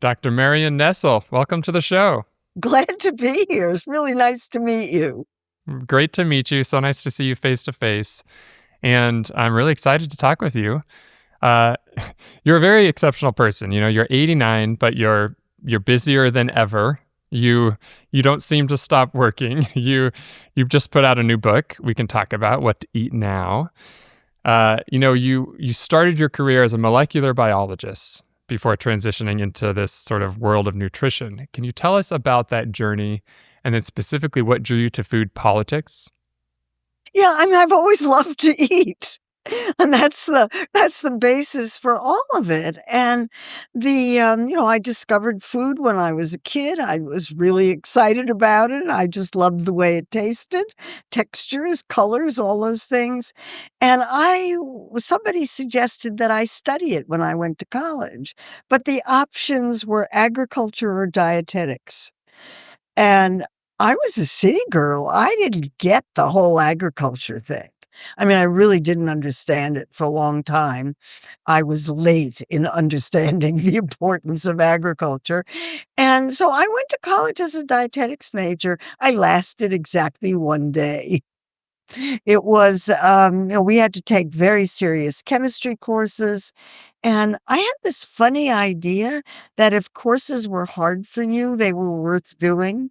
Dr. Marion Nestle, welcome to the show. Glad to be here. It's really nice to meet you. Great to meet you. So nice to see you face to face. And I'm really excited to talk with you. Uh, you're a very exceptional person. You know, you're 89, but you're busier than ever. You don't seem to stop working. You've just put out a new book. We can talk about what to eat now. You started your career as a molecular biologist before transitioning into this sort of world of nutrition. Can you tell us about that journey and then specifically what drew you to food politics? Yeah, I've always loved to eat. And that's the basis for all of it. And I discovered food when I was a kid. I was really excited about it. I just loved the way it tasted, textures, colors, all those things. And somebody suggested that I study it when I went to college, but the options were agriculture or dietetics. And I was a city girl. I didn't get the whole agriculture thing. I really didn't understand it for a long time. I was late in understanding the importance of agriculture. And so I went to college as a dietetics major. I lasted exactly one day. It was, we had to take very serious chemistry courses. And I had this funny idea that if courses were hard for you, they were worth doing.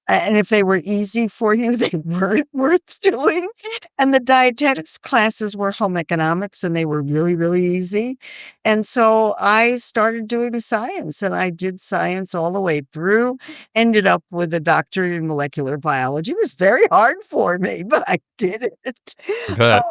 And if they were easy for you, they weren't worth doing. And the dietetics classes were home economics, and they were really, really easy. And so I started doing science, and I did science all the way through, ended up with a doctorate in molecular biology. It was very hard for me, but I did it. I bet.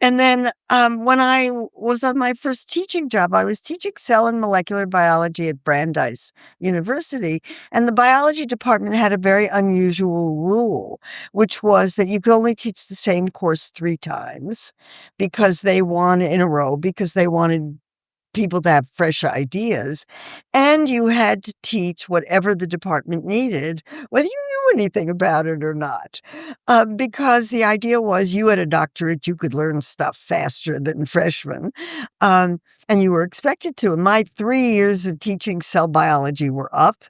And then when I was on my first teaching job, I was teaching cell and molecular biology at Brandeis University. And the biology department had a very unusual rule, which was that you could only teach the same course 3 times in a row, because they wanted people to have fresh ideas, and you had to teach whatever the department needed, whether you knew anything about it or not. Because the idea was you had a doctorate, you could learn stuff faster than freshmen, and you were expected to. And my 3 years of teaching cell biology were up,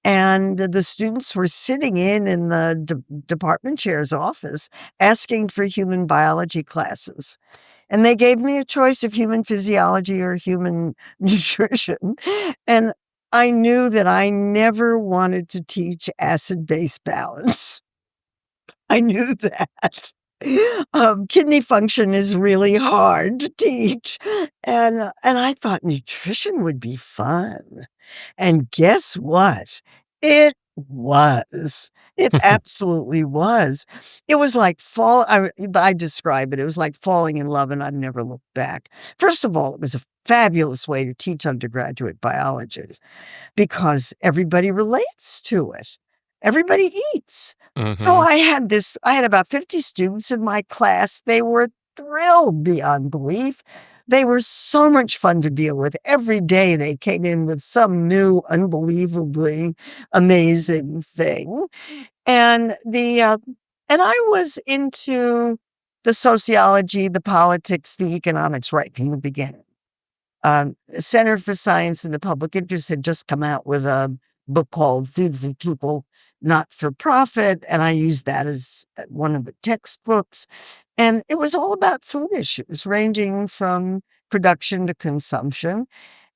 and the students were sitting in the department chair's office asking for human biology classes. And they gave me a choice of human physiology or human nutrition. And I knew that I never wanted to teach acid-base balance. I knew that. Kidney function is really hard to teach. And I thought nutrition would be fun. And guess what? It was. It absolutely was. It was like I describe it. It was like falling in love, and I've never looked back. First of all, it was a fabulous way to teach undergraduate biology because everybody relates to it. Everybody eats. So Hmm. I had about 50 students in my class. They were thrilled beyond belief. They were so much fun to deal with. Every day they came in with some new, unbelievably amazing thing. And I was into the sociology, the politics, the economics right from the beginning. Center for Science and the Public Interest had just come out with a book called Food for People, Not for Profit, and I used that as one of the textbooks. And it was all about food issues, ranging from production to consumption.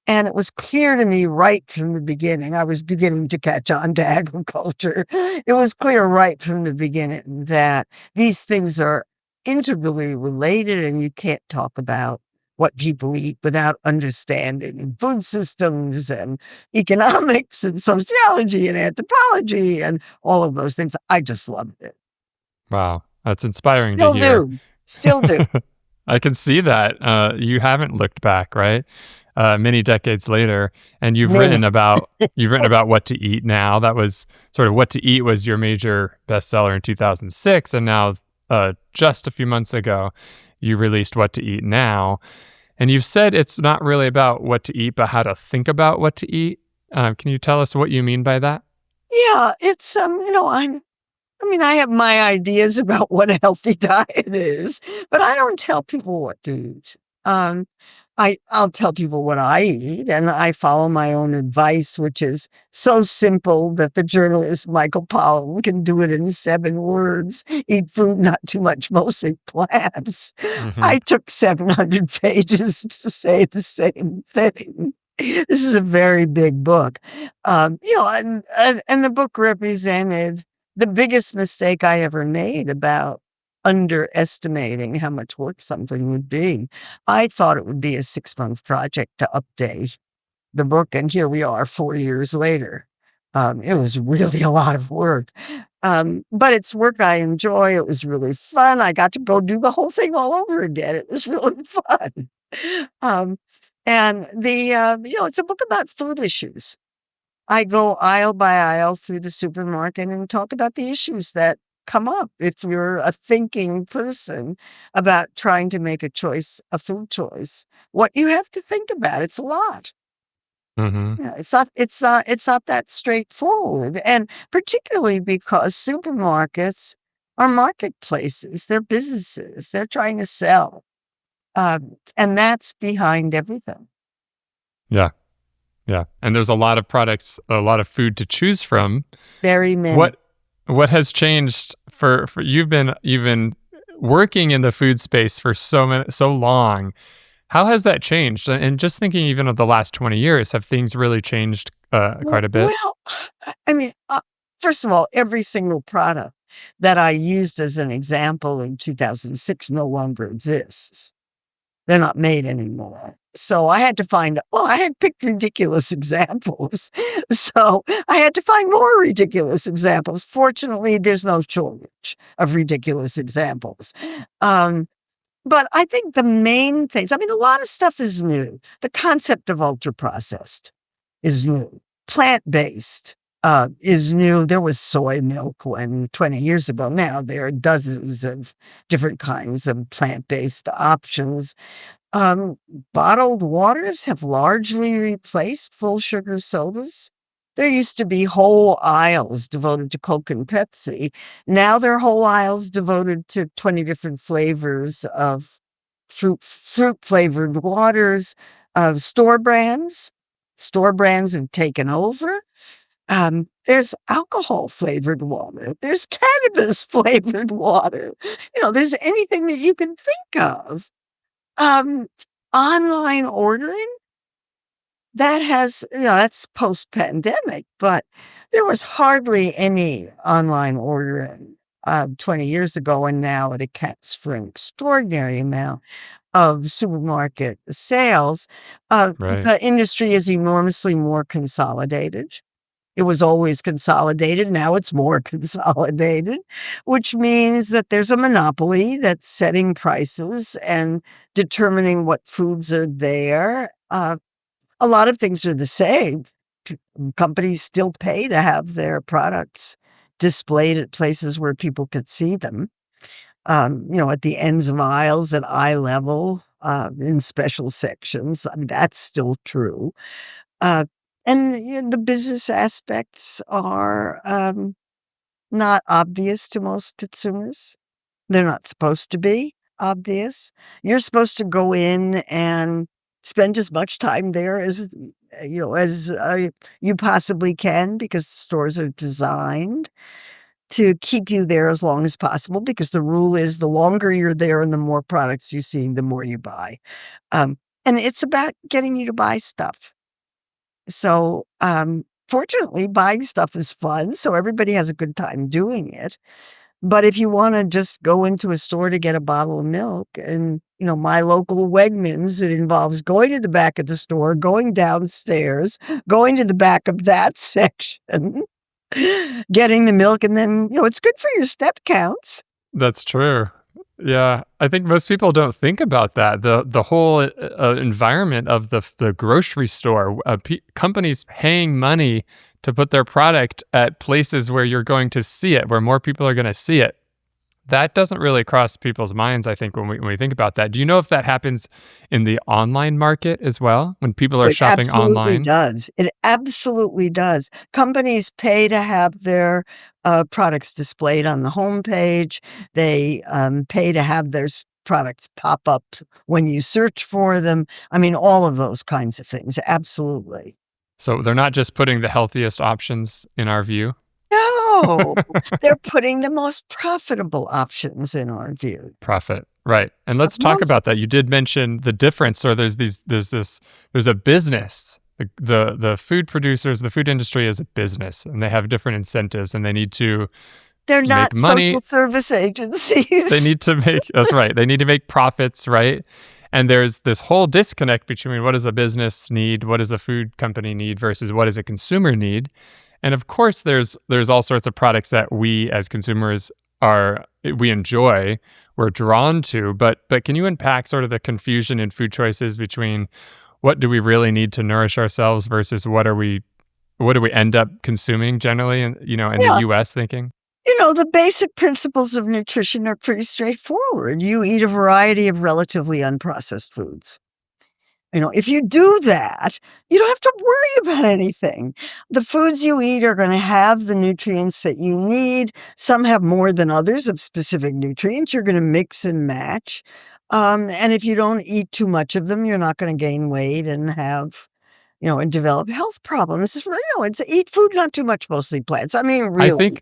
And it was clear to me right from the beginning, I was beginning to catch on to agriculture. It was clear right from the beginning that these things are integrally related, and you can't talk about what people eat without understanding food systems and economics and sociology and anthropology and all of those things. I just loved it. Wow, that's inspiring to Still hear. do. Still do. I can see that. You haven't looked back, right? Many decades later, and Many. you've written about what to eat now. That was sort of what to eat was your major bestseller in 2006, and now just a few months ago, you released What to Eat Now. And you've said it's not really about what to eat, but how to think about what to eat. Can you tell us what you mean by that? Yeah, it's I have my ideas about what a healthy diet is, but I don't tell people what to eat. Um, I'll tell people what I eat, and I follow my own advice, which is so simple that the journalist Michael Pollan can do it in 7 words. Eat food, not too much, mostly plants. Hmm. I took 700 pages to say the same thing. This is a very big book. And the book represented the biggest mistake I ever made about underestimating how much work something would be. I thought it would be a 6-month project to update the book, and here we are 4 years later. It was really a lot of work. But it's work I enjoy. It was really fun. I got to go do the whole thing all over again. It was really fun. Um, and it's a book about food issues. I go aisle by aisle through the supermarket and talk about the issues that come up if you're a thinking person about trying to make a food choice. What you have to think about, it's a lot. Hmm. Yeah, it's not that straightforward. And particularly because supermarkets are marketplaces, they're businesses, they're trying to sell. And that's behind everything. Yeah. Yeah. And there's a lot of products, a lot of food to choose from. Very many. What has changed for you've been working in the food space for so long. How has that changed? And just thinking even of the last 20 years, have things really changed quite a bit? Well, I mean, first of all, every single product that I used as an example in 2006 no longer exists. They're not made anymore. So I had to I had picked ridiculous examples. So I had to find more ridiculous examples. Fortunately, there's no shortage of ridiculous examples. But I think the main things, I mean, a lot of stuff is new. The concept of ultra processed is new. Plant-based is new. There was soy milk 20 years ago. Now there are dozens of different kinds of plant-based options. Um, Bottled waters have largely replaced full sugar sodas. There used to be whole aisles devoted to Coke and Pepsi. Now there are whole aisles devoted to 20 different flavors of fruit flavored waters, store brands. Store brands have taken over. There's alcohol flavored water. There's cannabis flavored water. There's anything that you can think of. Um, Online ordering, that's post-pandemic, but there was hardly any online ordering 20 years ago, and now it accounts for an extraordinary amount of supermarket sales. Right. The industry is enormously more consolidated. It was always consolidated. Now it's more consolidated, which means that there's a monopoly that's setting prices and determining what foods are there. A lot of things are the same. Companies still pay to have their products displayed at places where people could see them. At the ends of aisles, at eye level, in special sections. I mean, that's still true. Uh, and the business aspects are not obvious to most consumers. They're not supposed to be obvious. You're supposed to go in and spend as much time there as you possibly can, because the stores are designed to keep you there as long as possible, because the rule is the longer you're there and the more products you see, the more you buy. Um, and it's about getting you to buy stuff. So, fortunately, buying stuff is fun, so everybody has a good time doing it. But if you wanna just go into a store to get a bottle of milk and, my local Wegmans, it involves going to the back of the store, going downstairs, going to the back of that section, getting the milk, and then, it's good for your step counts. That's true. Yeah, I think most people don't think about that. The whole environment of the grocery store, companies paying money to put their product at places where you're going to see it, where more people are going to see it. That doesn't really cross people's minds, I think, when we think about that. Do you know if that happens in the online market as well, when people are It shopping absolutely online? does. It absolutely does. Companies pay to have their products displayed on the homepage. They pay to have their products pop up when you search for them. I mean, all of those kinds of things. Absolutely. So they're not just putting the healthiest options in our view. No, they're putting the most profitable options in our view. Profit. Right. And let's talk Most about that. You did mention the difference, or there's a business. The food producers, the food industry is a business, and they have different incentives, and they need to They're not make money. social service agencies. They need to make, that's right. They need to make profits, right? And there's this whole disconnect between what does a business need, what does a food company need versus what does a consumer need. And of course, there's all sorts of products that we as consumers we enjoy, we're drawn to. But can you unpack sort of the confusion in food choices between what do we really need to nourish ourselves versus what do we end up consuming generally, in Yeah. the U.S. thinking? The basic principles of nutrition are pretty straightforward. You eat a variety of relatively unprocessed foods. If you do that, you don't have to worry about anything. The foods you eat are going to have the nutrients that you need. Some have more than others of specific nutrients. You're going to mix and match. And if you don't eat too much of them, you're not going to gain weight and have, and develop health problems. It's eat food, not too much, mostly plants. I mean, really.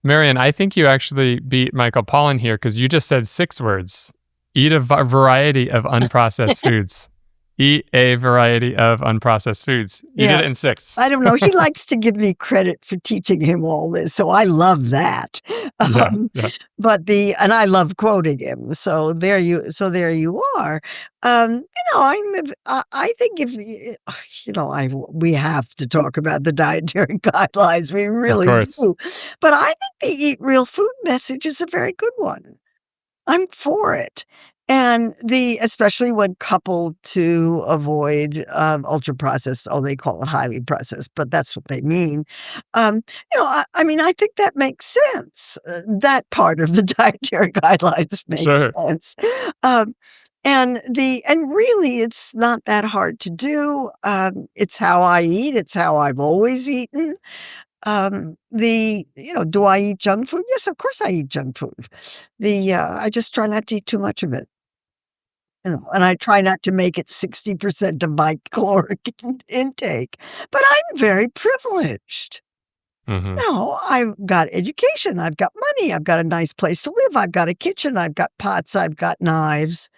Marion, I think you actually beat Michael Pollan here because you just said 6 words. Eat a variety of unprocessed foods. Eat a variety of unprocessed foods. You did it in 6. I don't know. He likes to give me credit for teaching him all this, so I love that. Yeah. And I love quoting him. So there you are. I think we have to talk about the dietary guidelines. We really do. But I think the Eat Real Food message is a very good one. I'm for it. And especially when coupled to avoid ultra processed, they call it highly processed, but that's what they mean. I think that makes sense. That part of the dietary guidelines makes sense. And really, it's not that hard to do. It's how I eat. It's how I've always eaten. Do I eat junk food? Yes, of course I eat junk food. I just try not to eat too much of it. And I try not to make it 60% of my caloric intake. But I'm very privileged. Mm-hmm. I've got education. I've got money. I've got a nice place to live. I've got a kitchen. I've got pots. I've got knives.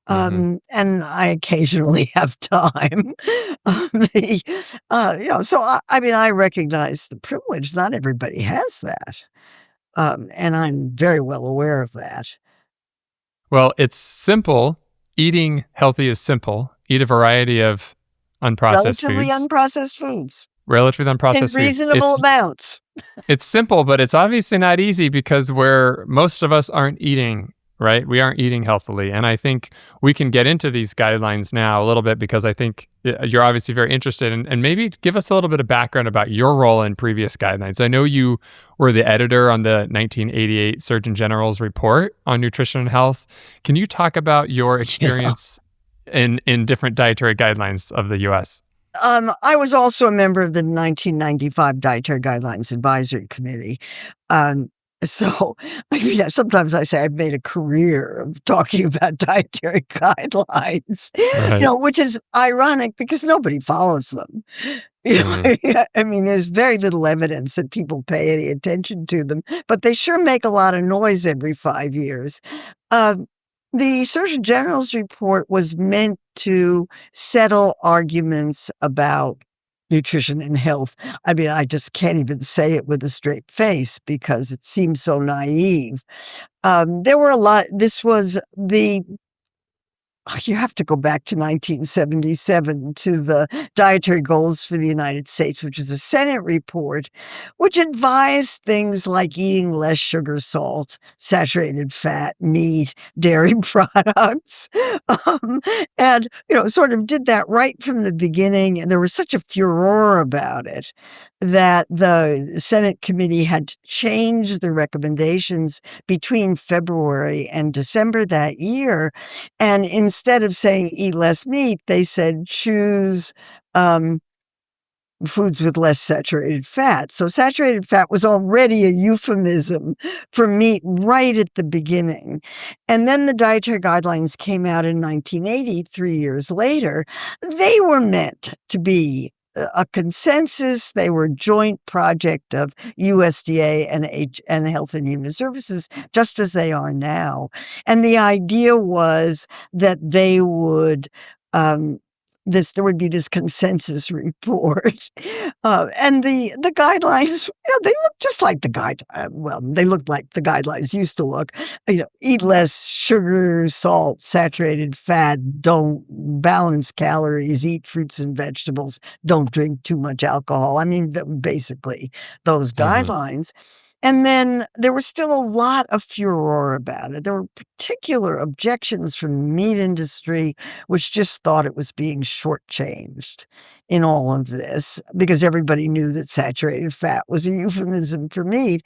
And I occasionally have time. So I recognize the privilege. Not everybody has that. And I'm very well aware of that. Well, it's simple. Eating healthy is simple. Eat a variety of unprocessed Relatively foods. unprocessed foods. Relatively unprocessed in reasonable amounts. It's simple, but it's obviously not easy because most of us aren't eating, right? We aren't eating healthily. And I think we can get into these guidelines now a little bit because I think you're obviously very interested. And maybe give us a little bit of background about your role in previous guidelines. I know you were the editor on the 1988 Surgeon General's report on nutrition and health. Can you talk about your experience in different dietary guidelines of the U.S.? I was also a member of the 1995 Dietary Guidelines Advisory Committee. So, sometimes I say I've made a career of talking about dietary guidelines, which is ironic because nobody follows them. There's very little evidence that people pay any attention to them, but they sure make a lot of noise every 5 years. The Surgeon General's report was meant to settle arguments about nutrition and health. I just can't even say it with a straight face because it seems so naive. There were a lot. You have to go back to 1977 to the Dietary Goals for the United States, which is a Senate report, which advised things like eating less sugar, salt, saturated fat, meat, dairy products, and sort of did that right from the beginning. And there was such a furor about it that the Senate committee had to change the recommendations between February and December that year. And instead of saying eat less meat, they said choose foods with less saturated fat. So saturated fat was already a euphemism for meat right at the beginning. And then the dietary guidelines came out in 1980, 3 years later. They were meant to be a consensus. They were a joint project of USDA and Health and Human Services, just as they are now. And the idea was that they would there would be this consensus report, and the guidelines. They look just like the they look like the guidelines used to look. Eat less sugar, salt, saturated fat. Don't balance calories. Eat fruits and vegetables. Don't drink too much alcohol. I mean, basically those guidelines. And then there was still a lot of furor about it. There were particular objections from the meat industry, which just thought it was being shortchanged in all of this because everybody knew that saturated fat was a euphemism for meat.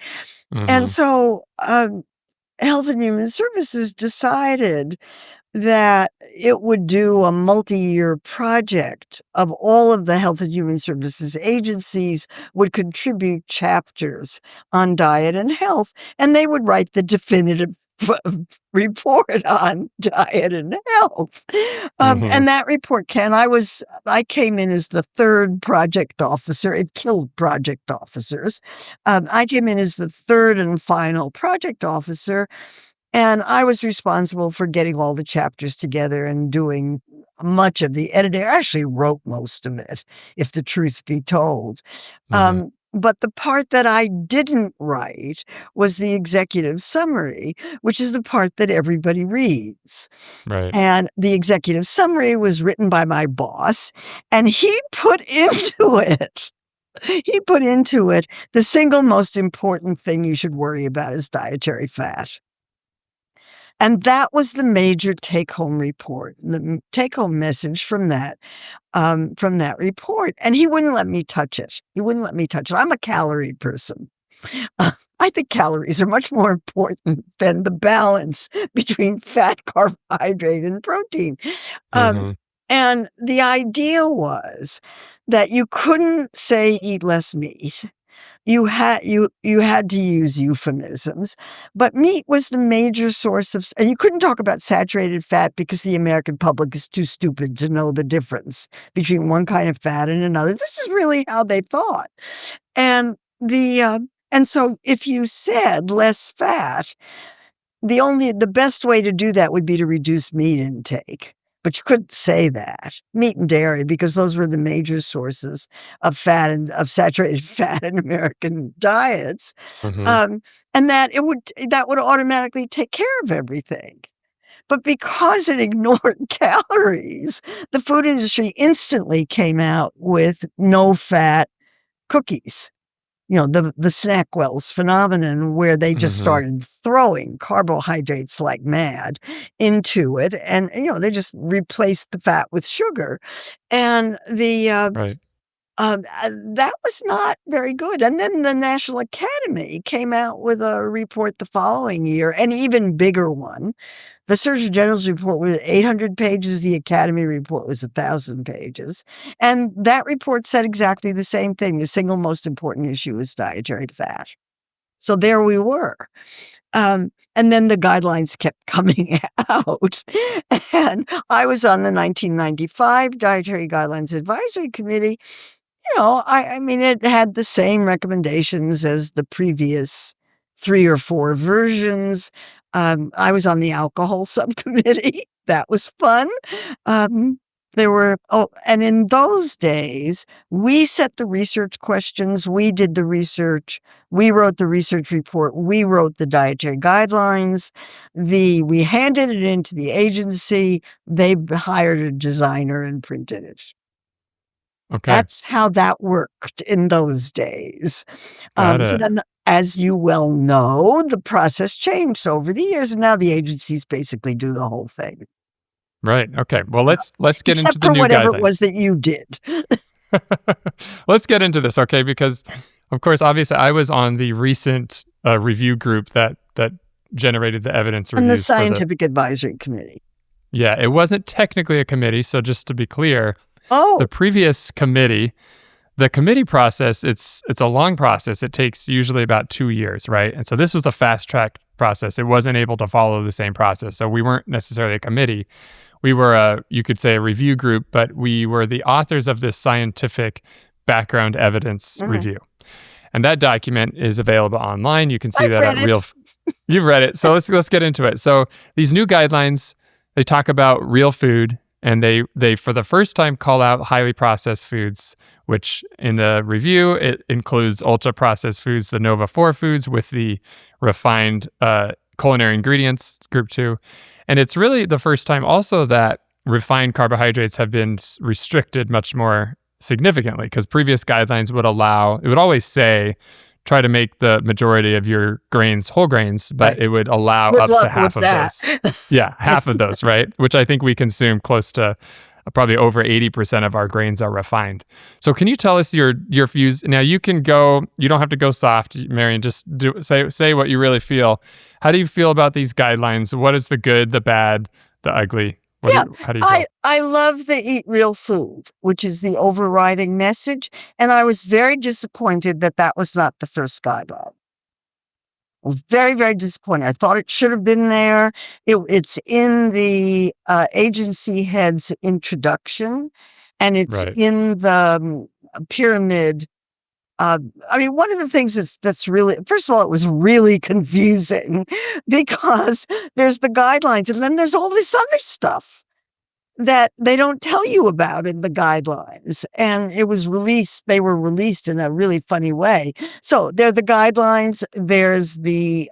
And so Health and Human Services decided that it would do a multi-year project of all of the Health and Human Services agencies would contribute chapters on diet and health, and they would write the definitive report on diet and health. And that report, Ken, I came in as the third project officer. It killed project officers. I came in as the third and final project officer. And I was responsible for getting all the chapters together and doing much of the editing. I actually wrote most of it, if the truth be told. But the part that I didn't write was the executive summary, which is the part that everybody reads. Right. And the executive summary was written by my boss, and he put into it the single most important thing you should worry about is dietary fat. And that was the major take-home report, the take-home message from that report. And he wouldn't let me touch it. I'm a calorie person. I think calories are much more important than the balance between fat, carbohydrate, and protein. And the idea was that you couldn't say eat less meat. You had to use euphemisms, but meat was the major source of, and you couldn't talk about saturated fat because the American public is too stupid to know the difference between one kind of fat and another. This is really how they thought. And so if you said less fat, the best way to do that would be to reduce meat intake. But you couldn't say that, meat and dairy, because those were the major sources of fat and of saturated fat in American diets. And that would automatically take care of everything. But because it ignored calories, the food industry instantly came out with no-fat cookies. The Snackwells phenomenon, where they just started throwing carbohydrates like mad into it. And, they just replaced the fat with sugar. And that was not very good. And then the National Academy came out with a report the following year, an even bigger one. The Surgeon General's report was 800 pages. The Academy report was 1,000 pages. And that report said exactly the same thing. The single most important issue is dietary fat. So there we were. And then the guidelines kept coming out. And I was on the 1995 Dietary Guidelines Advisory Committee. I mean, it had the same recommendations as the previous 3 or 4 versions. I was on the alcohol subcommittee. That was fun. And in those days, we set the research questions. We did the research. We wrote the research report. We wrote the dietary guidelines. We handed it into the agency. They hired a designer and printed it. Okay. That's how that worked in those days. So then, as you well know, the process changed over the years, and now the agencies basically do the whole thing. Right. Okay. Well, let's get into the new guidelines. Except for whatever it was that you did. Let's get into this, okay? Because, of course, obviously, I was on the recent review group that generated the evidence reviews. And the Scientific Advisory Committee. Yeah, it wasn't technically a committee, so just to be clear, the previous committee, The committee process, it's a long process. It takes usually about 2 years, right? And so this was a fast track process. It wasn't able to follow the same process. So we weren't necessarily a committee. We were you could say a review group, but we were the authors of this scientific background evidence review. And that document is available online. You can see that at Real. You've read it. So let's get into it. So these new guidelines, they talk about real food, and they for the first time call out highly processed foods, which in the review, it includes ultra processed foods, the Nova 4 foods with the refined culinary ingredients, group 2. And it's really the first time also that refined carbohydrates have been restricted much more significantly, because previous guidelines would always say, try to make the majority of your grains whole grains, but it would allow up to half of those. Yeah, half of those, right? Which I think we consume close to probably over 80% of our grains are refined. So can you tell us your views? Now you don't have to go soft, Marion, just say what you really feel. How do you feel about these guidelines? What is the good, the bad, the ugly? How do you feel? I love the eat real food, which is the overriding message. And I was very disappointed that was not the first guideline. I was very, very disappointed. I thought it should have been there. It's in the agency head's introduction, and it's in the pyramid. One of the things that's really, first of all, it was really confusing because there's the guidelines and then there's all this other stuff that they don't tell you about in the guidelines. And they were released in a really funny way. So there are the guidelines, there's the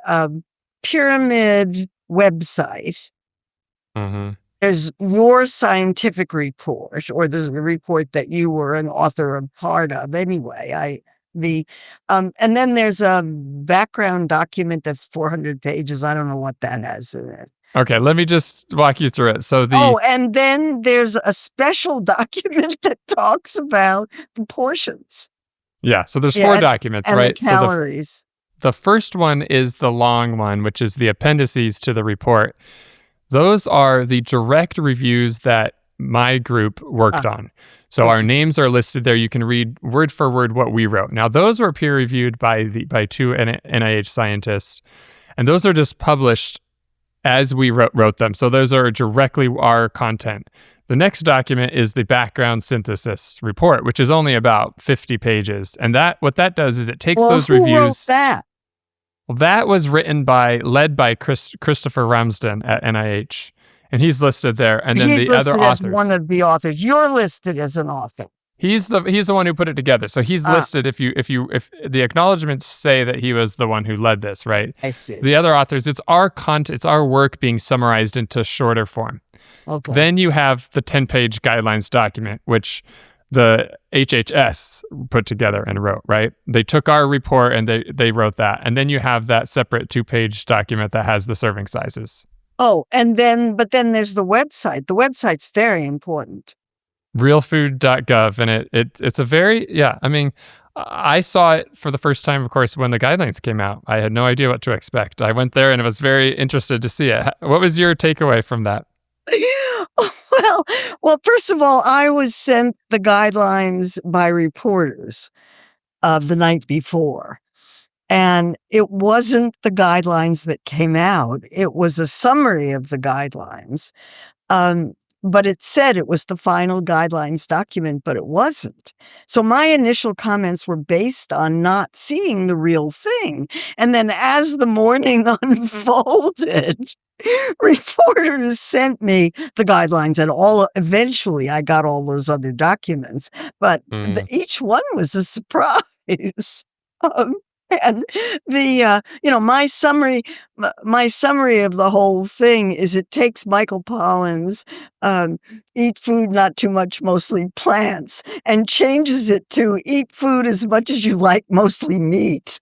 pyramid website. Mm-hmm. There's your scientific report, or there's a report that you were an author or part of anyway. And then there's a background document that's 400 pages. I don't know what that has in it. Okay, let me just walk you through it. So and then there's a special document that talks about the portions. Yeah, so there's 4 documents, and right? The calories. So the first one is the long one, which is the appendices to the report. Those are the direct reviews that my group worked on. So our names are listed there. You can read word for word what we wrote. Now, those were peer reviewed by 2 NIH scientists, and those are just published as we wrote them. So those are directly our content. The next document is the background synthesis report, which is only about 50 pages. And what that does is it takes those reviews. Who wrote that? Well, that was led by Christopher Ramsden at NIH, and he's listed there. And then he's the other authors. He's listed as one of the authors. You're listed as an author. He's the one who put it together. So he's listed if the acknowledgments say that he was the one who led this, right? I see. The other authors, it's our content, it's our work being summarized into shorter form. Okay. Then you have the 10-page guidelines document, which the HHS put together and wrote, right? They took our report and they wrote that. And then you have that separate 2-page document that has the serving sizes. But then there's the website. The website's very important. Realfood.gov, and it's a very, I saw it for the first time, of course, when the guidelines came out. I had no idea what to expect. I went there and I was very interested to see it. What was your takeaway from that? Well, first of all, I was sent the guidelines by reporters the night before. And it wasn't the guidelines that came out. It was a summary of the guidelines. But it said it was the final guidelines document, but it wasn't. So my initial comments were based on not seeing the real thing. And then as the morning unfolded, reporters sent me the guidelines, and eventually I got all those other documents, but each one was a surprise. And my summary of the whole thing is it takes Michael Pollan's eat food, not too much, mostly plants, and changes it to eat food as much as you like, mostly meat.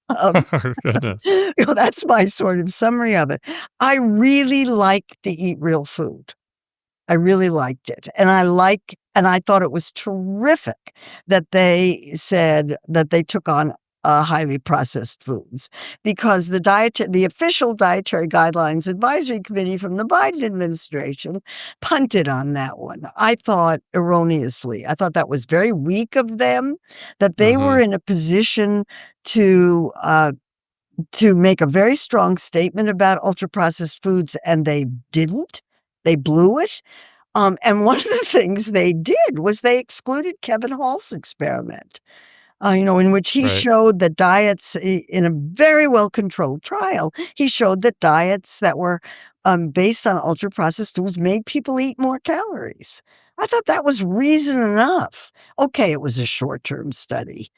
Oh, goodness. That's my sort of summary of it. I really like the eat real food. I really liked it. And I thought it was terrific that they said that they took on highly processed foods, because the official Dietary Guidelines Advisory Committee from the Biden administration punted on that one. I thought erroneously. I thought that was very weak of them, that they were in a position to make a very strong statement about ultra-processed foods, and they didn't. They blew it. And one of the things they did was they excluded Kevin Hall's experiment, in which he showed that diets, in a very well-controlled trial, he showed that diets that were based on ultra-processed foods made people eat more calories. I thought that was reason enough. Okay, it was a short-term study.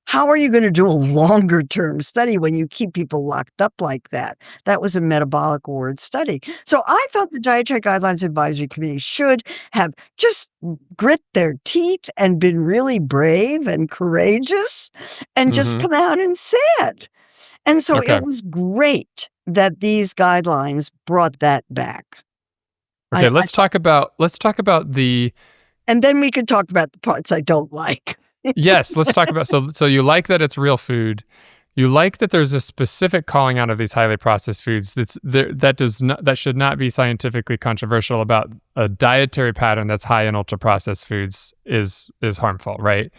How are you going to do a longer-term study when you keep people locked up like that? That was a metabolic ward study. So I thought the Dietary Guidelines Advisory Committee should have just grit their teeth and been really brave and courageous and just come out and said. And so it was great that these guidelines brought that back. Okay, let's talk about the... And then we can talk about the parts I don't like. Yes, let's talk about, so you like that it's real food. You like that there's a specific calling out of these highly processed foods that should not be scientifically controversial about a dietary pattern that's high in ultra processed foods is harmful, right?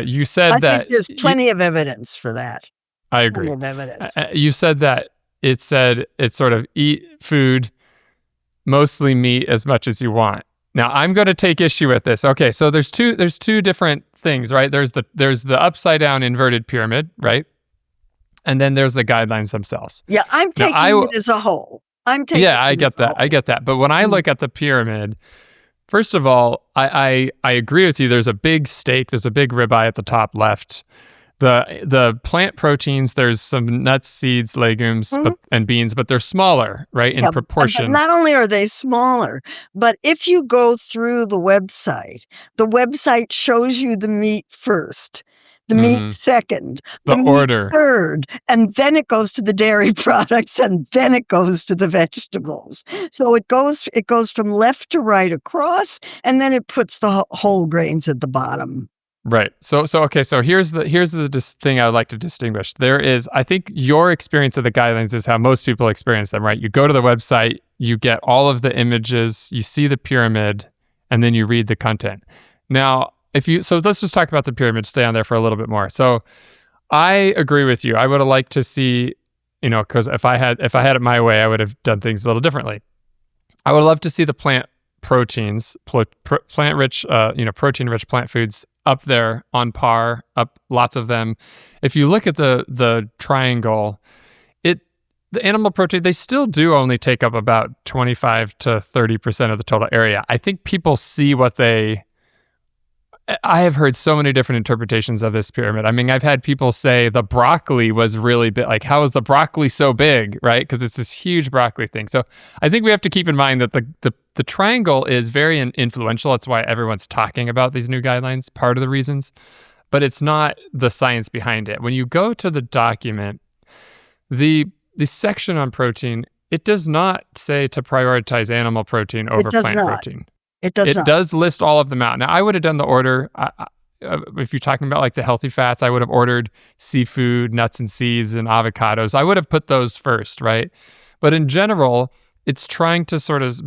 You said that... I think there's plenty of evidence for that. I agree. Plenty of evidence. You said that it's sort of eat food, mostly meat as much as you want. Now, I'm going to take issue with this. Okay, so there's two different things, right? There's the upside down inverted pyramid, right? And then there's the guidelines themselves. Yeah, I'm taking it as a whole. I get that. But when I look at the pyramid, first of all, I agree with you. There's a big steak. There's a big ribeye at the top left. The plant proteins, there's some nuts, seeds, legumes, and beans, but they're smaller, right, in proportion. But not only are they smaller, but if you go through the website shows you the meat first, the meat second, the meat order third, and then it goes to the dairy products, and then it goes to the vegetables. So it goes from left to right across, and then it puts the whole grains at the bottom. Right. So here's the thing I would like to distinguish. I think your experience of the guidelines is how most people experience them, right? You go to the website, you get all of the images, you see the pyramid, and then you read the content. Now, so let's just talk about the pyramid, stay on there for a little bit more. So I agree with you. I would have liked to see, because if I had it my way, I would have done things a little differently. I would love to see the plant proteins, plant-rich, protein-rich plant foods up there on par, up lots of them. If you look at the triangle, the animal protein, they still do only take up about 25 to 30% of the total area. I think people see I have heard so many different interpretations of this pyramid. I mean, I've had people say the broccoli was really big. Like, how is the broccoli so big, right? Because it's this huge broccoli thing. So I think we have to keep in mind that the triangle is very influential. That's why everyone's talking about these new guidelines, part of the reasons. But it's not the science behind it. When you go to the document, the section on protein, it does not say to prioritize animal protein over plant protein. It does list all of them out. Now, I would have done the order. If you're talking about like the healthy fats, I would have ordered seafood, nuts and seeds, and avocados. I would have put those first, right? But in general, it's trying to sort of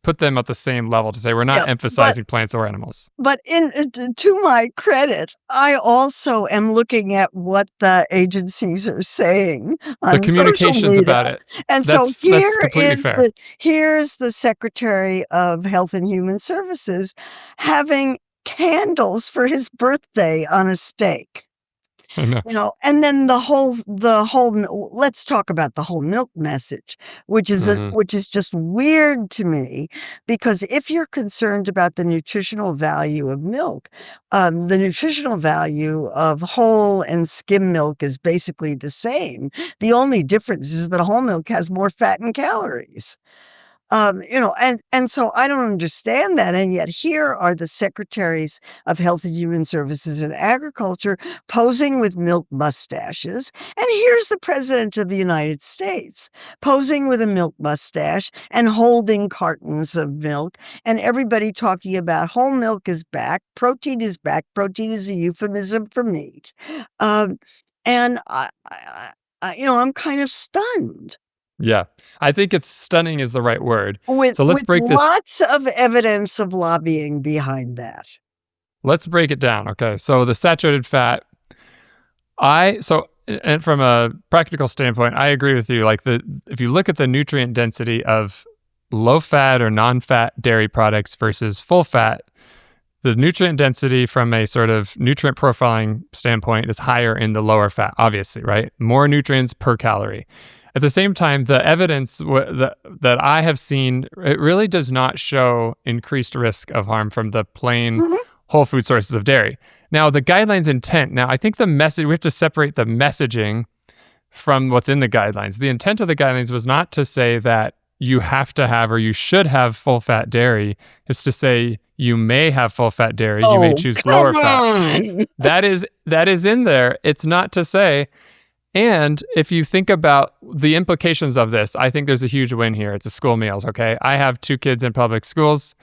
put them at the same level to say we're not emphasizing plants or animals. But to my credit, I also am looking at what the agencies are saying on the communications about it. And that's completely fair. Here's the Secretary of Health and Human Services having candles for his birthday on a steak. And then the whole. Let's talk about the whole milk message, which is just weird to me, because if you're concerned about the nutritional value of milk, the nutritional value of whole and skim milk is basically the same. The only difference is that whole milk has more fat and calories. And so I don't understand that. And yet here are the secretaries of Health and Human Services and Agriculture posing with milk mustaches. And here's the president of the United States posing with a milk mustache and holding cartons of milk, and everybody talking about whole milk is back. Protein is back. Protein is a euphemism for meat. And I'm kind of stunned. Yeah. I think it's stunning is the right word. With So let's break this. lots of evidence of lobbying behind that. Let's break it down. Okay. So the saturated fat, and from a practical standpoint, I agree with you. Like if you look at the nutrient density of low fat or non-fat dairy products versus full fat, the nutrient density from a sort of nutrient profiling standpoint is higher in the lower fat, obviously, right? More nutrients per calorie. At the same time, the evidence that I have seen, it really does not show increased risk of harm from the plain whole food sources of dairy. Now, the guidelines intent, I think the message, we have to separate the messaging from what's in the guidelines. The intent of the guidelines was not to say that you have to have or you should have full fat dairy. It's to say you may have full fat dairy. You may choose lower fat. That is in there. It's not to say. And if you think about the implications of this, I think there's a huge win here. It's a school meals, okay? I have 2 kids in public schools.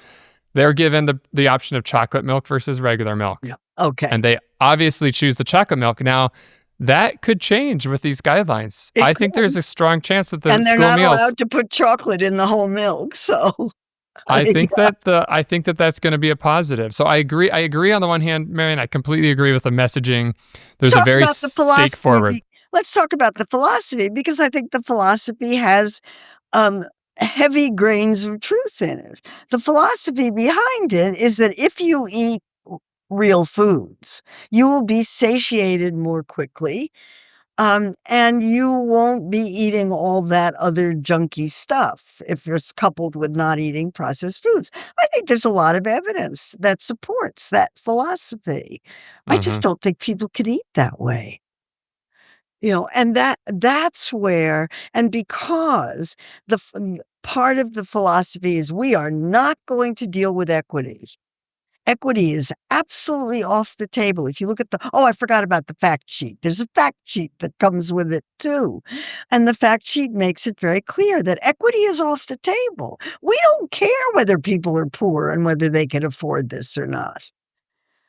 They're given the option of chocolate milk versus regular milk. Yeah. Okay. And they obviously choose the chocolate milk. Now, that could change with these guidelines. I think there's a strong chance that the school meals... And they're not allowed to put chocolate in the whole milk, so... I think that that's going to be a positive. So I agree on the one hand, Marion, I completely agree with the messaging. There's a very stake forward. Let's talk about the philosophy, because I think the philosophy has heavy grains of truth in it. The philosophy behind it is that if you eat real foods, you will be satiated more quickly, and you won't be eating all that other junky stuff if you're coupled with not eating processed foods. I think there's a lot of evidence that supports that philosophy. I just don't think people could eat that way. And that's where, and because the part of the philosophy is we are not going to deal with equity. Equity is absolutely off the table. If you look at I forgot about the fact sheet. There's a fact sheet that comes with it too. And the fact sheet makes it very clear that equity is off the table. We don't care whether people are poor and whether they can afford this or not.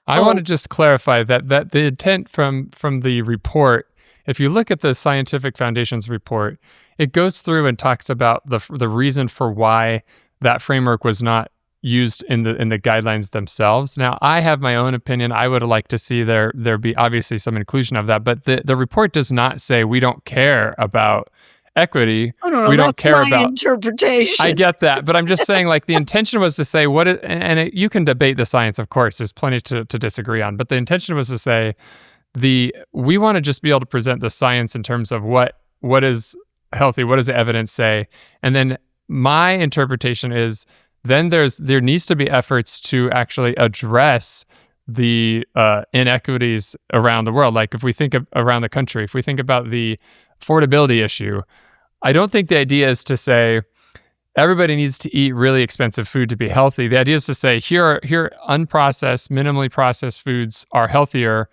I want to just clarify that the intent from the report, if you look at the Scientific Foundation's report, it goes through and talks about the reason for why that framework was not used in the guidelines themselves. Now, I have my own opinion. I would like to see there be obviously some inclusion of that, but the report does not say we don't care about equity. Oh, no, we don't that's care my about interpretation. I get that, but I'm just saying, like, the intention was to say you can debate the science, of course. There's plenty to disagree on, but the intention was to say we want to just be able to present the science in terms of what is healthy, what does the evidence say, and then my interpretation is then there needs to be efforts to actually address the inequities around the world. Like if we think around the country, if we think about the affordability issue, I don't think the idea is to say everybody needs to eat really expensive food to be healthy. The idea is to say here unprocessed, minimally processed foods are healthier,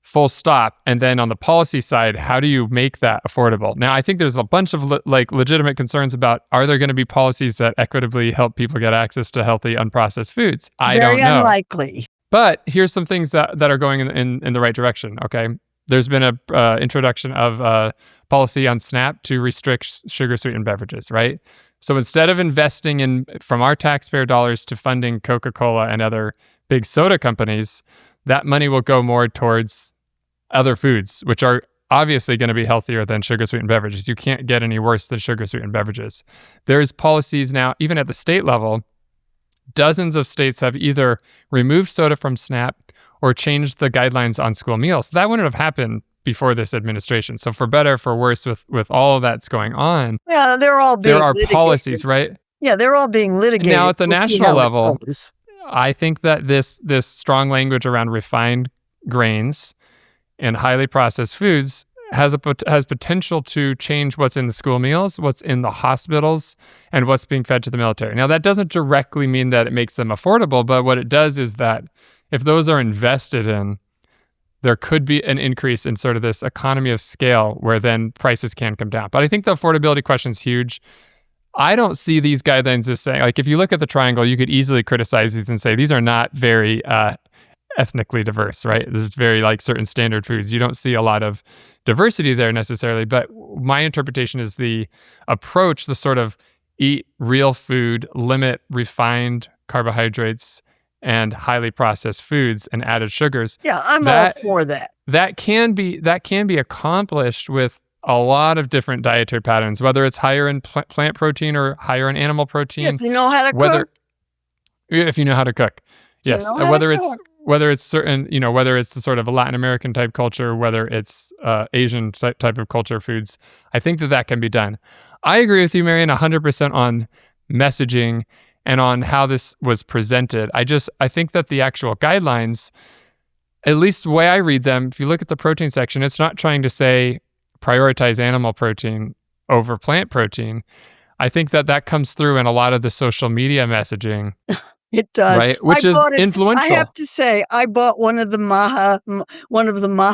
full stop. And then on the policy side, how do you make that affordable? Now, I think there's a bunch of legitimate concerns about, are there going to be policies that equitably help people get access to healthy, unprocessed foods? I don't know. Very unlikely. But here's some things that are going in the right direction, okay? There's been a introduction of policy on SNAP to restrict sugar-sweetened beverages, right? So instead of investing from our taxpayer dollars to funding Coca-Cola and other big soda companies, that money will go more towards other foods, which are obviously going to be healthier than sugar-sweetened beverages. You can't get any worse than sugar-sweetened beverages. There's policies now, even at the state level, dozens of states have either removed soda from SNAP or changed the guidelines on school meals. That wouldn't have happened before this administration. So for better, for worse, with all of that's going on, yeah, there are litigated. Policies, right? Yeah, they're all being litigated. Now at the national level, I think that this strong language around refined grains and highly processed foods has potential to change what's in the school meals, what's in the hospitals, and what's being fed to the military. Now, that doesn't directly mean that it makes them affordable, but what it does is that if those are invested in, there could be an increase in sort of this economy of scale where then prices can come down. But I think the affordability question is huge. I don't see these guidelines as saying, like, if you look at the triangle, you could easily criticize these and say these are not very ethnically diverse, right? This is very like certain standard foods. You don't see a lot of diversity there necessarily, but my interpretation is the approach, the sort of eat real food, limit refined carbohydrates and highly processed foods and added sugars. Yeah, I'm all for that. That can be accomplished with a lot of different dietary patterns, whether it's higher in plant protein or higher in animal protein. If you know how to cook. If you know how to cook. Yes. Whether it's certain, whether it's the sort of Latin American type culture, whether it's Asian type of culture foods, I think that can be done. I agree with you, Marion, 100% on messaging and on how this was presented. I think that the actual guidelines, at least the way I read them, if you look at the protein section, it's not trying to say prioritize animal protein over plant protein. I think that comes through in a lot of the social media messaging. It does, right? Which is influential. I have to say, I bought one of the Maha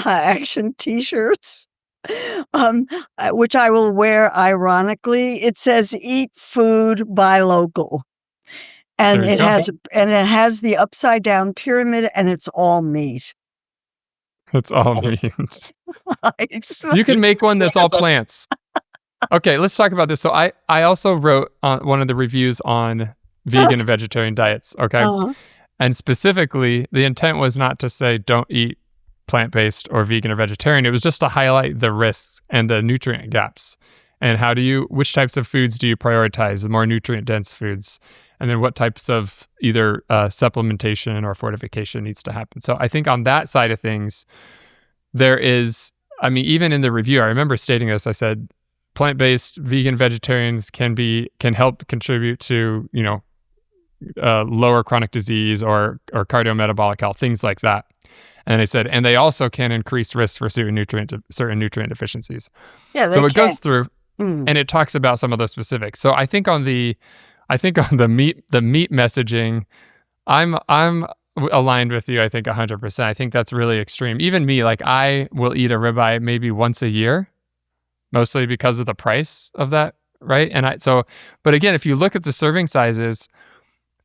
Action T-shirts, which I will wear ironically. It says "Eat food, buy local," and it has the upside down pyramid, and it's all meat. It's all meat. You can make one that's all plants. Okay, let's talk about this. So I also wrote on one of the reviews on vegan and vegetarian diets, okay? And specifically, the intent was not to say don't eat plant-based or vegan or vegetarian. It was just to highlight the risks and the nutrient gaps. And which types of foods do you prioritize, the more nutrient-dense foods? And then what types of either supplementation or fortification needs to happen. So I think on that side of things, there is, even in the review, I remember stating this, I said, plant-based, vegan, vegetarians can help contribute to, lower chronic disease or cardiometabolic health, things like that. And I said, and they also can increase risk for certain nutrient deficiencies. Yeah, so it goes through and it talks about some of those specifics. So I think on the meat messaging, I'm aligned with you. I think 100%. I think that's really extreme. Even me, like I will eat a ribeye maybe once a year, mostly because of the price of that, right? But again, if you look at the serving sizes,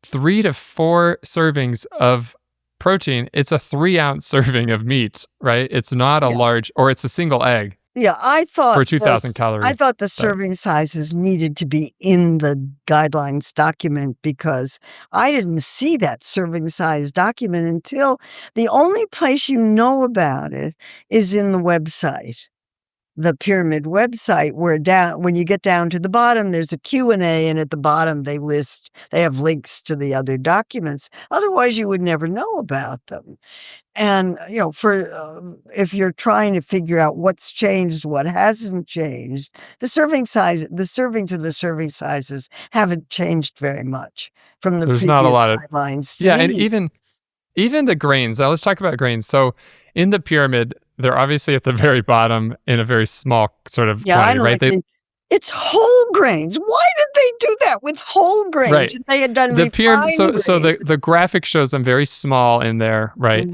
3 to 4 servings of protein, it's a 3-ounce serving of meat, right? It's not a large, or it's a single egg. Yeah, I thought for 2,000 calories. I thought the serving sizes needed to be in the guidelines document because I didn't see that serving size document until the only place you know about it is in the website. The pyramid website, where when you get down to the bottom, there's a Q&A, and at the bottom they have links to the other documents. Otherwise, you would never know about them. And, if you're trying to figure out what's changed, what hasn't changed, the servings and the serving sizes haven't changed very much from the previous guidelines. Yeah, and even the grains. Now let's talk about grains. So in the pyramid, they're obviously at the very bottom in a very small sort of quantity, right? It's whole grains. Why did they do that with whole grains? Right. If they had done the pyramid. So the graphic shows them very small in there, right?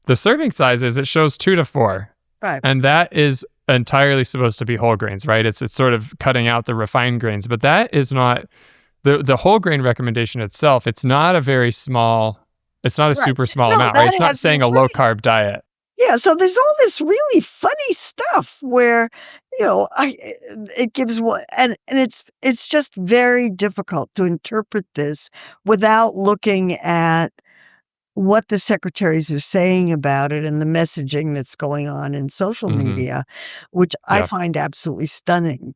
The serving sizes, it shows 2 to 4, right? And that is entirely supposed to be whole grains, right? It's sort of cutting out the refined grains, but that is not the whole grain recommendation itself. It's not a very small. It's not a super small amount, right? It's not saying a low carb diet. Yeah, so there's all this really funny stuff where, it gives and it's just very difficult to interpret this without looking at what the secretaries are saying about it and the messaging that's going on in social media, which I find absolutely stunning.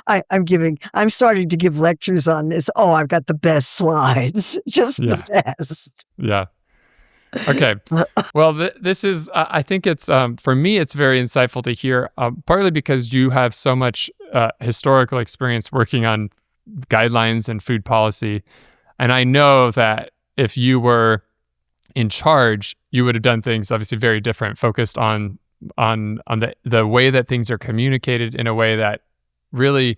I'm starting to give lectures on this. Oh, I've got the best slides, just the best. Yeah. Okay. Well, this is, I think it's, for me, it's very insightful to hear, partly because you have so much historical experience working on guidelines and food policy. And I know that if you were in charge, you would have done things obviously very different, focused on the way that things are communicated in a way that really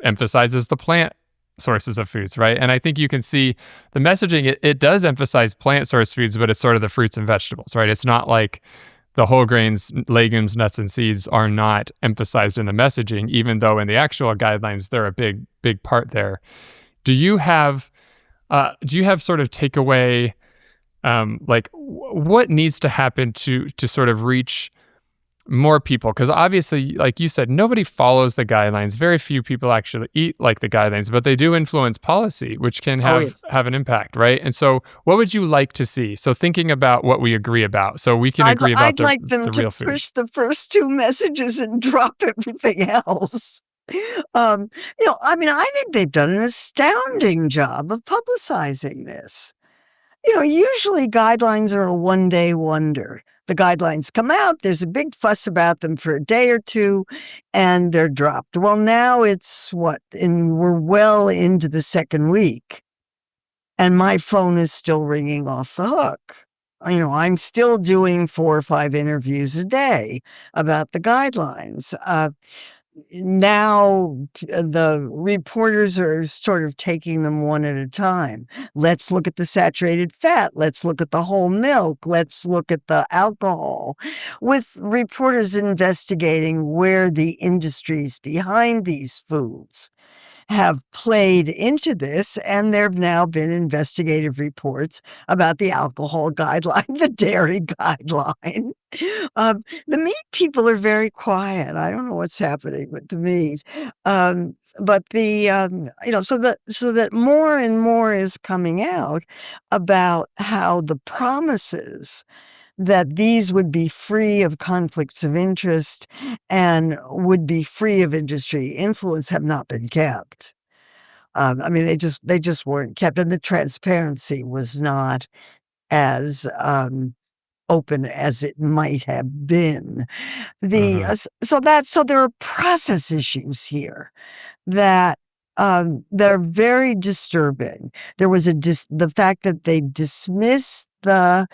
emphasizes the plant sources of foods, right? And I think you can see the messaging, it does emphasize plant source foods, but it's sort of the fruits and vegetables, right? It's not like the whole grains, legumes, nuts, and seeds are not emphasized in the messaging, even though in the actual guidelines, they're a big part there. Do you have sort of takeaway, like what needs to happen to sort of reach more people? Because obviously, like you said, nobody follows the guidelines. Very few people actually eat like the guidelines, but they do influence policy, which can have an impact, right? And so what would you like to see? So thinking about what we agree about, so we can agree about I'd like them the to real food. push the first two messages and drop everything else. I think they've done an astounding job of publicizing this. Usually guidelines are a one-day wonder. The guidelines come out, there's a big fuss about them for a day or two, and they're dropped. Well, now it's we're well into the second week, and my phone is still ringing off the hook. I'm still doing 4 or 5 interviews a day about the guidelines. Now the reporters are sort of taking them one at a time. Let's look at the saturated fat. Let's look at the whole milk. Let's look at the alcohol, with reporters investigating where the industries behind these foods have played into this, and there have now been investigative reports about the alcohol guideline, the dairy guideline. The meat people are very quiet. I don't know what's happening with the meat, but so that more and more is coming out about how the promises that these would be free of conflicts of interest and would be free of industry influence have not been kept. They just weren't kept, and the transparency was not as open as it might have been. So there are process issues here that are very disturbing. There was the fact that they dismissed the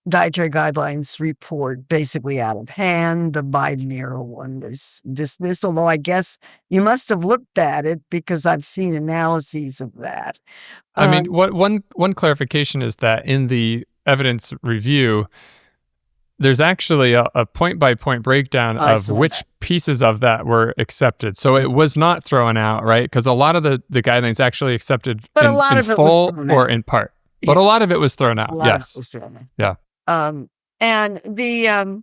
Dietary Guidelines report basically out of hand. The Biden era one was dismissed, although I guess you must have looked at it because I've seen analyses of that. One clarification is that in the evidence review, there's actually a point-by-point breakdown of which pieces of that were accepted. So it was not thrown out, right? Because a lot of the guidelines actually accepted in full or in part. But a lot of it was thrown out. Yes. Yeah. And then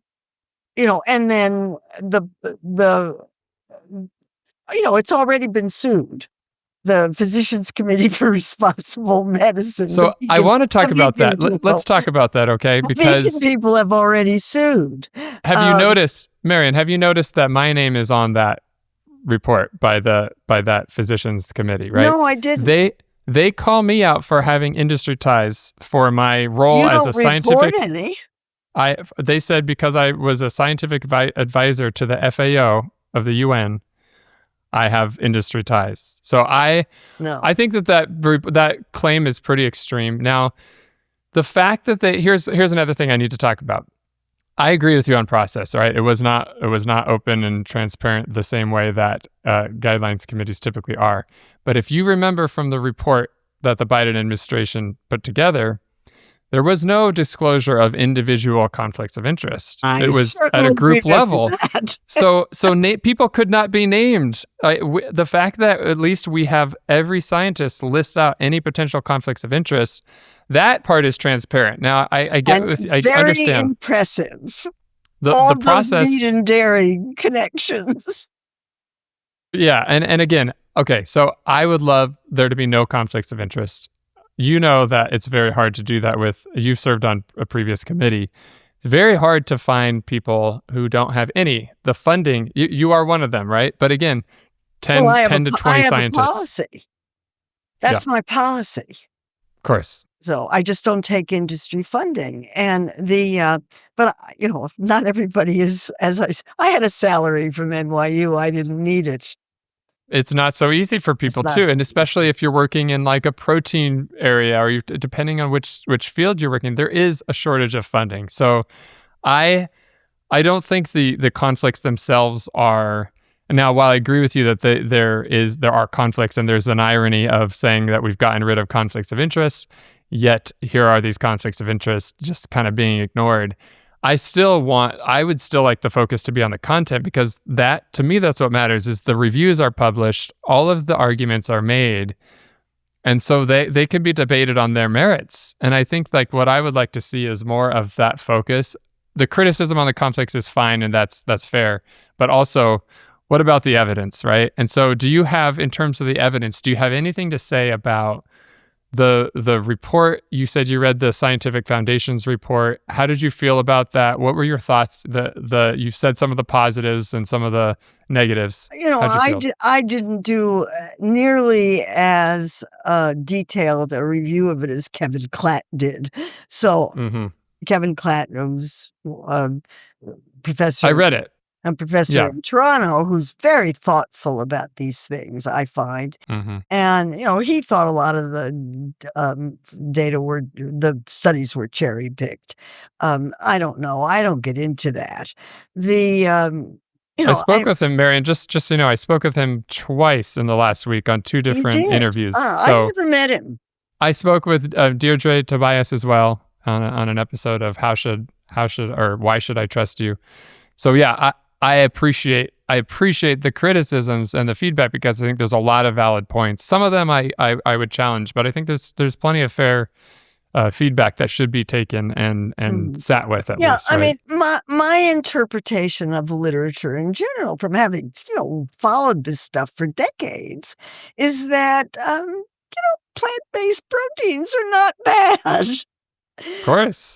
it's already been sued. The Physicians Committee for Responsible Medicine. So I want to talk about that. Let's talk about that, okay? Because people have already sued. Have you noticed, Marion? Have you noticed that my name is on that report by that Physicians Committee? Right? No, I didn't. They call me out for having industry ties for my role as a scientific. Any. They said because I was a scientific advisor to the FAO of the UN, I have industry ties. So I think that claim is pretty extreme. Now, the fact that here's another thing I need to talk about. I agree with you on process, right? It was not open and transparent the same way that guidelines committees typically are. But if you remember from the report that the Biden administration put together, there was no disclosure of individual conflicts of interest. It was at a group level. So people could not be named. The fact that at least we have every scientist list out any potential conflicts of interest, that part is transparent. Now, I get this. I very understand. Impressive. The process, those meat and dairy connections. Yeah, and again, okay, so I would love there to be no conflicts of interest. You know that it's very hard to do that you've served on a previous committee. It's very hard to find people who don't have any. The funding, you are one of them, right? But again, 10 to 20 scientists. I have a policy. That's my policy. Of course. So I just don't take industry funding. And but not everybody is, I had a salary from NYU. I didn't need it. It's not so easy for people too, and especially if you're working in like a protein area, or depending on which field you're working, there is a shortage of funding. So I don't think the conflicts themselves are. Now, while I agree with you that there are conflicts, and there's an irony of saying that we've gotten rid of conflicts of interest, yet here are these conflicts of interest just kind of being ignored. I would still like the focus to be on the content, because that, to me, that's what matters, is the reviews are published, all of the arguments are made, and so they can be debated on their merits. And I think like what I would like to see is more of that focus. The criticism on the conflicts is fine, and that's fair, but also, what about the evidence, right? And so do you have, in terms of the evidence, do you have anything to say about the report? You said you read the Scientific Foundation's report. How did you feel about that? What were your thoughts? You said some of the positives and some of the negatives. How'd you feel? I didn't do nearly as detailed a review of it as Kevin Klatt did. So Mm-hmm. Kevin Klatt was professor. I read it. A professor in Toronto who's very thoughtful about these things, I find. Mm-hmm. And, he thought a lot of the the studies were cherry picked. I don't know. I don't get into that. I spoke with him, Marion, just so you know, I spoke with him twice in the last week on 2 different interviews. I never met him. I spoke with Deirdre Tobias as well on an episode of Why Should I Trust You? So yeah, I appreciate the criticisms and the feedback, because I think there's a lot of valid points. Some of them I would challenge, but I think there's plenty of fair feedback that should be taken and sat with at least. Right? I mean, my interpretation of literature in general, from having followed this stuff for decades, is that plant-based proteins are not bad. Of course.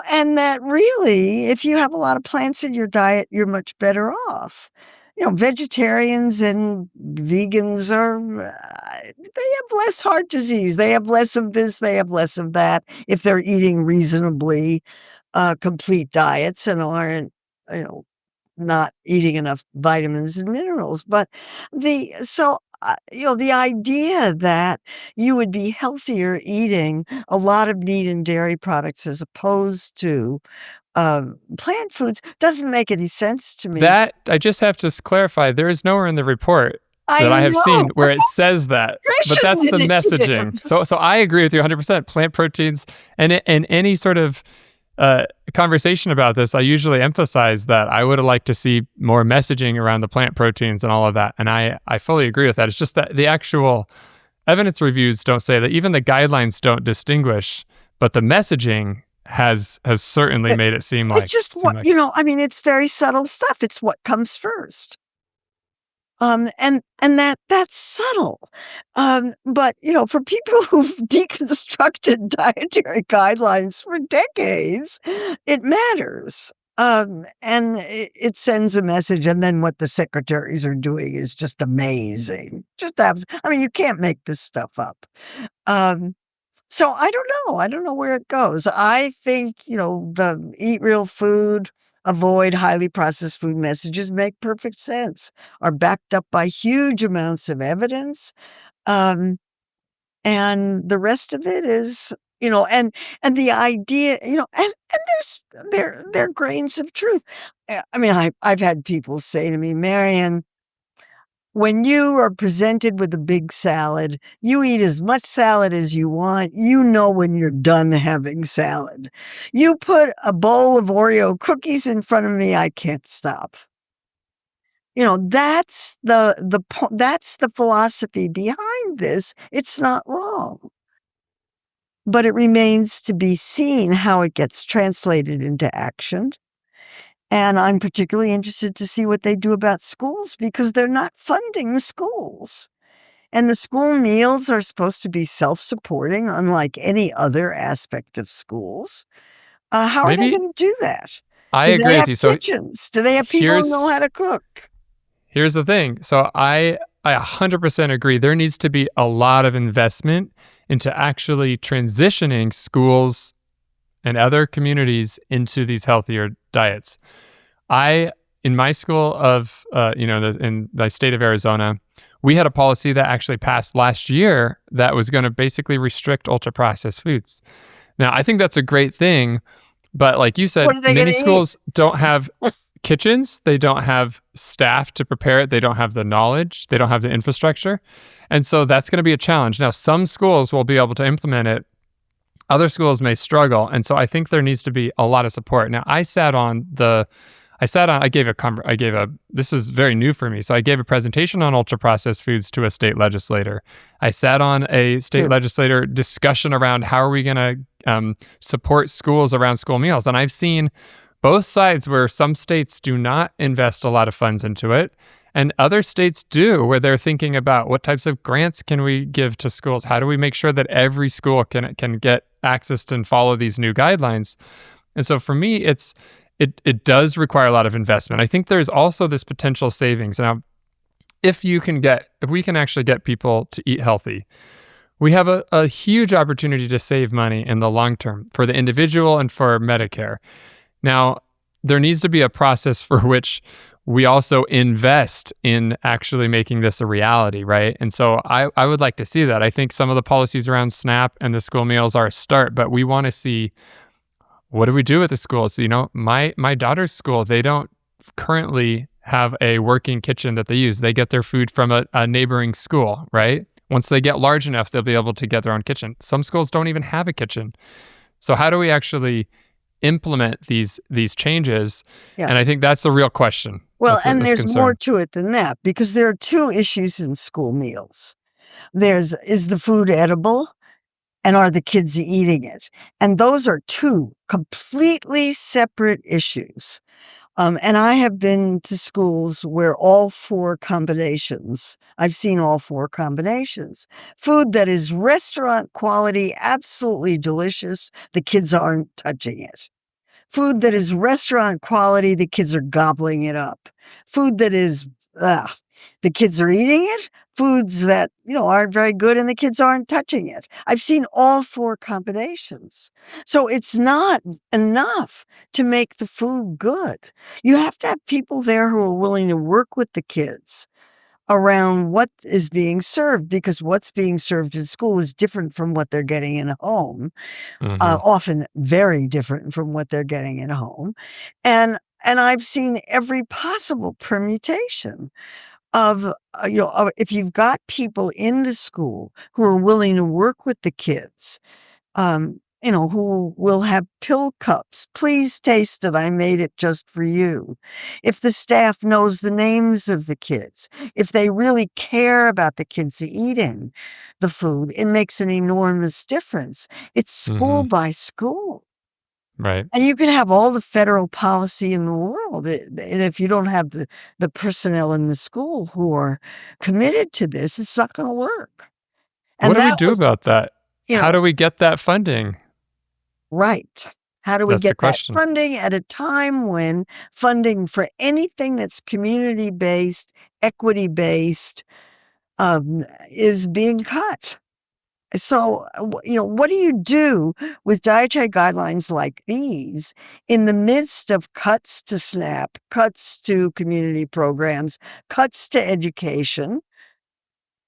And that really, if you have a lot of plants in your diet, you're much better off. Vegetarians and vegans they have less heart disease. They have less of this, they have less of that, if they're eating reasonably complete diets and aren't, not eating enough vitamins and minerals. But the idea that you would be healthier eating a lot of meat and dairy products as opposed to plant foods doesn't make any sense to me. That, I just have to clarify, there is nowhere in the report that I have seen where it says that, but that's the messaging. So I agree with you 100%. Plant proteins, and any sort of conversation about this, I usually emphasize that I would have liked to see more messaging around the plant proteins and all of that. And I fully agree with that. It's just that the actual evidence reviews don't say that. Even the guidelines don't distinguish, but the messaging has certainly made it seem like... It's just it's very subtle stuff. It's what comes first. And that's subtle. But, for people who've deconstructed dietary guidelines for decades, it matters. And it sends a message. And then what the secretaries are doing is just amazing. You can't make this stuff up. So I don't know. I don't know where it goes. I think, the eat real food, avoid highly processed food messages make perfect sense, are backed up by huge amounts of evidence. And the rest of it is, and the idea, and there are grains of truth. I've had people say to me, Marion, when you are presented with a big salad, you eat as much salad as you want. When you're done having salad. You put a bowl of Oreo cookies in front of me, I can't stop. That's the philosophy behind this. It's not wrong. But it remains to be seen how it gets translated into action. And I'm particularly interested to see what they do about schools, because they're not funding the schools. And the school meals are supposed to be self-supporting, unlike any other aspect of schools. How are they going to do that? I agree with you. So kitchens? Do they have people who know how to cook? Here's the thing. So I 100% agree. There needs to be a lot of investment into actually transitioning schools and other communities into these healthier diets. In my school of, in the state of Arizona, we had a policy that actually passed last year that was going to basically restrict ultra-processed foods. Now, I think that's a great thing, But like you What said, are they going many to eat? schools don't have kitchens. They don't have staff to prepare it. They don't have the knowledge. They don't have the infrastructure. And so that's going to be a challenge. Now, some schools will be able to implement it. Other schools may struggle. And so I think there needs to be a lot of support. Now, this is very new for me. So I gave a presentation on ultra processed foods to a state legislator. I sat on a state legislator discussion around how are we going to support schools around school meals. And I've seen both sides where some states do not invest a lot of funds into it, and other states do, where they're thinking about what types of grants can we give to schools? How do we make sure that every school can get access to and follow these new guidelines? And so for me, it does require a lot of investment. I think there's also this potential savings. Now, if we can actually get people to eat healthy, we have a huge opportunity to save money in the long term for the individual and for Medicare. Now, there needs to be a process for which we also invest in actually making this a reality, right? And so I would like to see that. I think some of the policies around SNAP and the school meals are a start, but we want to see, what do we do with the schools? You know, my daughter's school, they don't currently have a working kitchen that they use. They get their food from a neighboring school, right? Once they get large enough, they'll be able to get their own kitchen. Some schools don't even have a kitchen. So how do we actually implement these changes? Yeah. And I think that's the real question. Well, that's and there's concern. more to it than that, because there are two issues in school meals. Is the food edible, and are the kids eating it? And those are two completely separate issues. And I have been to schools where I've seen all four combinations. Food that is restaurant quality, absolutely delicious, the kids aren't touching it. Food that is restaurant quality, the kids are gobbling it up. Food that is, the kids are eating it. Foods that, aren't very good and the kids aren't touching it. I've seen all four combinations. So it's not enough to make the food good. You have to have people there who are willing to work with the kids around what is being served, because what's being served in school is different from what they're getting in home, often very different from what they're getting at home. And I've seen every possible permutation of, if you've got people in the school who are willing to work with the kids, who will have pill cups. Please taste it. I made it just for you. If the staff knows the names of the kids, if they really care about the kids eating the food, it makes an enormous difference. It's school by school. Right. And you can have all the federal policy in the world. And if you don't have the personnel in the school who are committed to this, it's not going to work. And what do we do about that? How do we get that funding? Right. How do we That's the get that question. funding at a time when funding for anything that's community-based, equity-based, is being cut? So, what do you do with dietary guidelines like these in the midst of cuts to SNAP, cuts to community programs, cuts to education,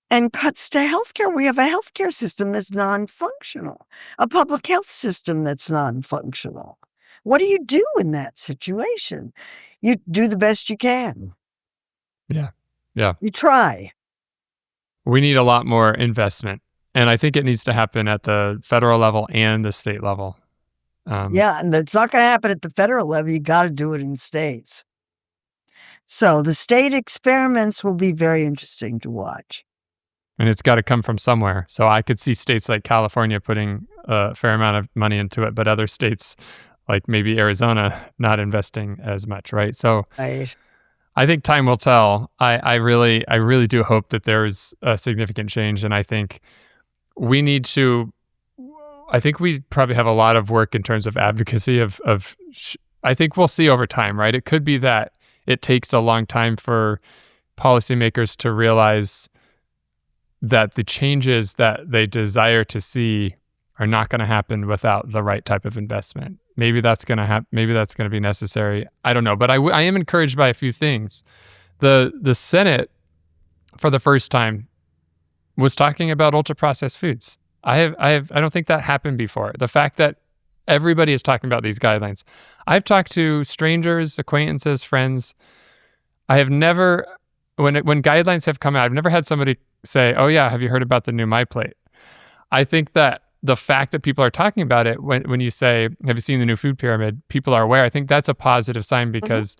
and cuts to healthcare? We have a healthcare system that's non-functional, a public health system that's non-functional. What do you do in that situation? You do the best you can. Yeah. You try. We need a lot more investment. And I think it needs to happen at the federal level and the state level. And it's not going to happen at the federal level. You got to do it in states. So the state experiments will be very interesting to watch. And it's got to come from somewhere. So I could see states like California putting a fair amount of money into it, but other states like maybe Arizona not investing as much, right? So Right. I think time will tell. I really do hope that there's a significant change, and I think we probably have a lot of work in terms of advocacy I think we'll see over time, right? It could be that it takes a long time for policymakers to realize that the changes that they desire to see are not going to happen without the right type of investment. Maybe that's going to be necessary. I don't know, but I am encouraged by a few things. The Senate, for the first time, was talking about ultra processed foods. I don't think that happened before. The fact that everybody is talking about these guidelines. I've talked to strangers, acquaintances, friends. I have never, when guidelines have come out, I've never had somebody say, "Oh yeah, have you heard about the new MyPlate?" I think that the fact that people are talking about it, when you say, "Have you seen the new food pyramid?" People are aware. I think that's a positive sign because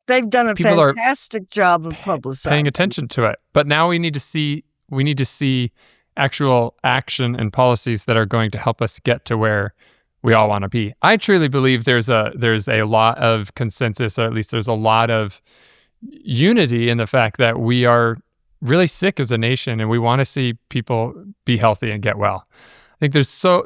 they've done a people are fantastic job of paying publicizing. attention to it. But now we need to see actual action and policies that are going to help us get to where we all want to be. I truly believe there's a lot of consensus, or at least there's a lot of unity in the fact that we are really sick as a nation and we want to see people be healthy and get well. I think there's so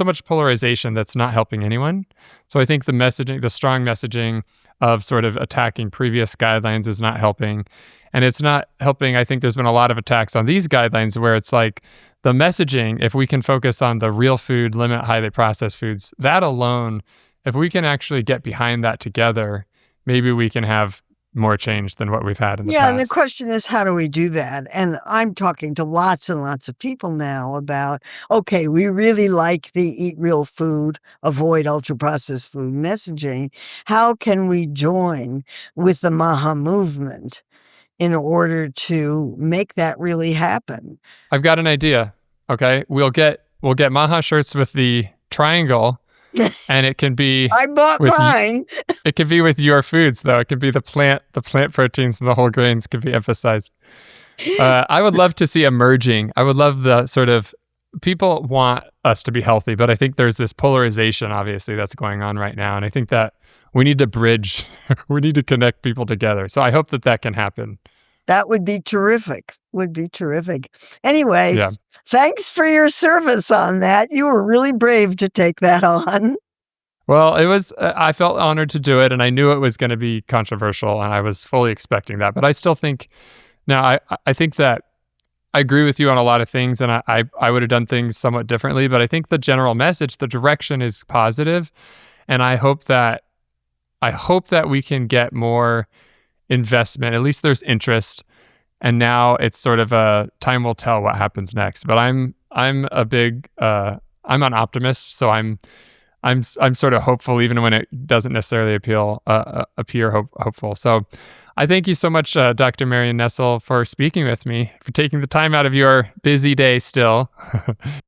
much polarization that's not helping anyone. So I think the strong messaging of sort of attacking previous guidelines is not helping. And it's not helping. I think there's been a lot of attacks on these guidelines where it's like the messaging, if we can focus on the real food, limit highly processed foods, that alone, if we can actually get behind that together, maybe we can have more change than what we've had in the past. Yeah, and the question is, how do we do that? And I'm talking to lots and lots of people now about, okay, we really like the eat real food, avoid ultra-processed food messaging. How can we join with the MAHA movement in order to make that really happen? I've got an idea. Okay, we'll get MAHA shirts with the triangle. And it can be I bought mine. It can be with your foods, though. It can be the plant proteins and the whole grains can be emphasized. I would love to see a merging. I would love the sort of, people want us to be healthy, but I think there's this polarization, obviously, that's going on right now. And I think that we need to bridge, we need to connect people together. So I hope that can happen. That would be terrific. Anyway, yeah. Thanks for your service on that. You were really brave to take that on. Well, it was, I felt honored to do it, and I knew it was going to be controversial, and I was fully expecting that. But I still think, now, I think that I agree with you on a lot of things, and I would have done things somewhat differently, but I think the general message, the direction is positive, and I hope that we can get more investment. At least there's interest, and now it's sort of a time will tell what happens next. But I'm an optimist, so I'm sort of hopeful, even when it doesn't necessarily appear hopeful. So I thank you so much, Dr. Marion Nestle, for speaking with me, for taking the time out of your busy day still.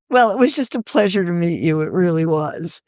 Well, it was just a pleasure to meet you. It really was.